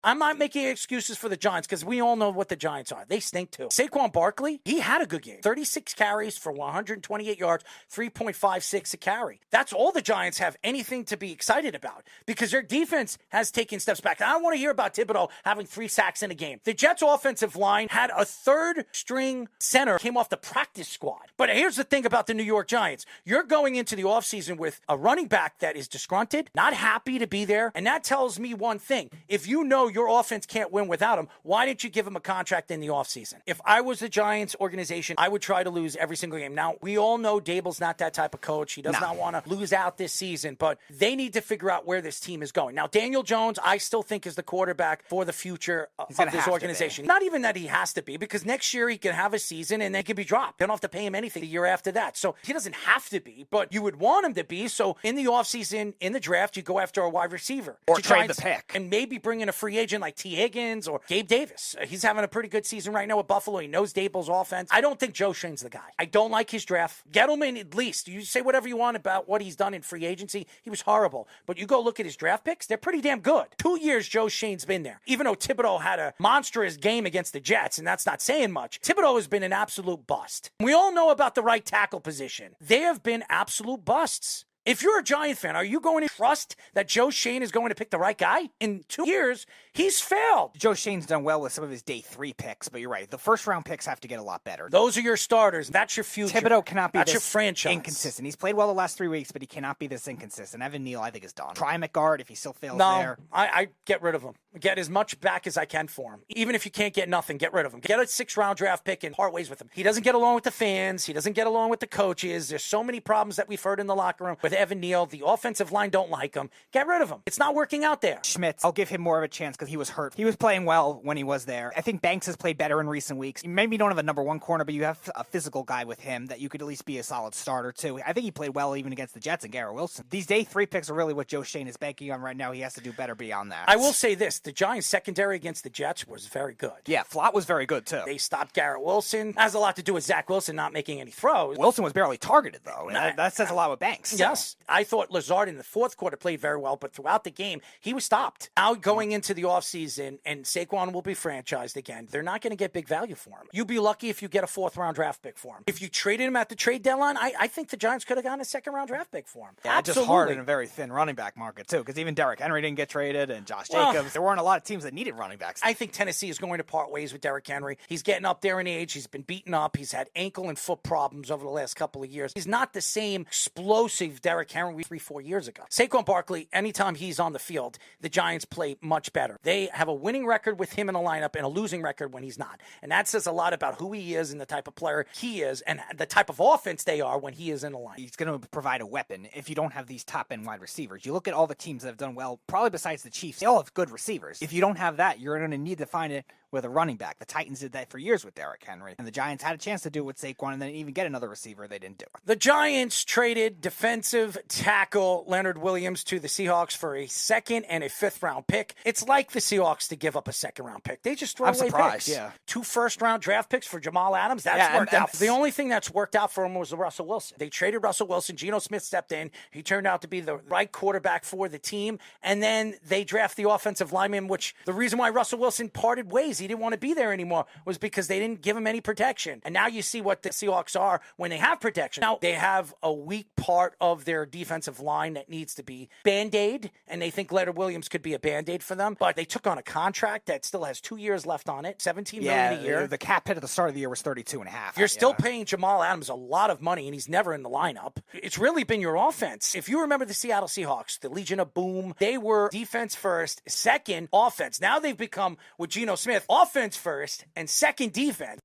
I'm not making excuses for the Giants because we all know what the Giants are. They stink too. Saquon Barkley, he had a good game. 36 carries for 128 yards, 3.56 a carry. That's all the Giants have anything to be excited about because their defense has taken steps back. I don't want to hear about Thibodeau having 3 sacks in a game. The Jets' offensive line had a third-string center came off the practice squad. But here's the thing about the New York Giants. You're going into the offseason with a running back that is disgruntled, not happy to be there, and that tells me one thing. If you know your offense can't win without him, why didn't you give him a contract in the offseason? If I was the Giants organization, I would try to lose every single game. Now, we all know Dable's not that type of coach. He does not want to lose out this season, but they need to figure out where this team is going. Now, Daniel Jones, I still think is the quarterback for the future of this organization. Not even that he has to be, because next year he can have a season and then can be dropped. They don't have to pay him anything the year after that. So he doesn't have to be, but you would want him to be. So in the offseason, in the draft, you go after a wide receiver. Or trade the pick. And maybe bring in a free agent like T. Higgins or Gabe Davis. He's having a pretty good season right now with Buffalo. He knows Dable's offense. I don't think Joe Schoen's the guy. I don't like his draft. Gettleman, at least. You say whatever you want about what he's done in free agency. He was horrible. But you go look at his draft picks, they're pretty damn good. 2 years Joe Schoen's been there. Even though Thibodeau had a monstrous game against the Jets, and that's not saying much, Thibodeau has been an absolute bust. We all know about the right tackle position. They have been absolute busts. If you're a Giant fan, are you going to trust that Joe Schoen is going to pick the right guy? In 2 years, he's failed. Joe Schoen's done well with some of his day 3 picks, but you're right. The first-round picks have to get a lot better. Those are your starters. That's your future. Thibodeau cannot be That's this your franchise. inconsistent. He's played well the last 3 weeks, but he cannot be this inconsistent. Evan Neal, I think, is done. Try him at guard if he still fails there. I get rid of him. Get as much back as I can for him. Even if you can't get nothing, get rid of him. Get a 6th-round draft pick and part ways with him. He doesn't get along with the fans. He doesn't get along with the coaches. There's so many problems that we've heard in the locker room with Evan Neal. The offensive line don't like him. Get rid of him. It's not working out there. Schmitz, I'll give him more of a chance because he was hurt. He was playing well when he was there. I think Banks has played better in recent weeks. Maybe you don't have a number 1 corner, but you have a physical guy with him that you could at least be a solid starter too. I think he played well even against the Jets and Garrett Wilson. These day 3 picks are really what Joe Schoen is banking on right now. He has to do better beyond that. I will say this. The Giants' secondary against the Jets was very good. Yeah, Flott was very good too. They stopped Garrett Wilson. That has a lot to do with Zach Wilson not making any throws. Wilson was barely targeted though. And that says a lot with Banks. Yes. I thought Lazard in the 4th quarter played very well, but throughout the game, he was stopped. Now going into the offseason, and Saquon will be franchised again, they're not going to get big value for him. You'd be lucky if you get a 4th-round draft pick for him. If you traded him at the trade deadline, I think the Giants could have gotten a 2nd-round draft pick for him. Yeah, absolutely. Just hard in a very thin running back market, too, because even Derrick Henry didn't get traded, and Josh Jacobs. There weren't a lot of teams that needed running backs. I think Tennessee is going to part ways with Derrick Henry. He's getting up there in age. He's been beaten up. He's had ankle and foot problems over the last couple of years. He's not the same explosive Derrick Henry 3-4 years ago. Saquon Barkley, anytime he's on the field, the Giants play much better. They have a winning record with him in the lineup and a losing record when he's not. And that says a lot about who he is and the type of player he is and the type of offense they are when he is in the line. He's going to provide a weapon if you don't have these top-end wide receivers. You look at all the teams that have done well, probably besides the Chiefs, they all have good receivers. If you don't have that, you're going to need to find it with a running back. The Titans did that for years with Derrick Henry, and the Giants had a chance to do it with Saquon and then even get another receiver. They didn't do it. The Giants traded defensive tackle Leonard Williams to the Seahawks for a 2nd and a 5th-round pick. It's like the Seahawks to give up a 2nd-round pick. They just throw away picks. Yeah. 2 first-round draft picks for Jamal Adams. That's worked out. The only thing that's worked out for him was Russell Wilson. They traded Russell Wilson. Geno Smith stepped in. He turned out to be the right quarterback for the team. And then they draft the offensive lineman, which the reason why Russell Wilson parted ways, he didn't want to be there anymore, was because they didn't give him any protection. And now you see what the Seahawks are when they have protection. Now, they have a weak part of their defensive line that needs to be Band-Aid, and they think Leonard Williams could be a Band-Aid for them. But they took on a contract that still has 2 years left on it, $17 million a year. The cap hit at the start of the year was $32.5 million. You're still paying Jamal Adams a lot of money, and he's never in the lineup. It's really been your offense. If you remember the Seattle Seahawks, the Legion of Boom, they were defense first, 2nd offense. Now they've become, with Geno Smith, offense first and 2nd defense.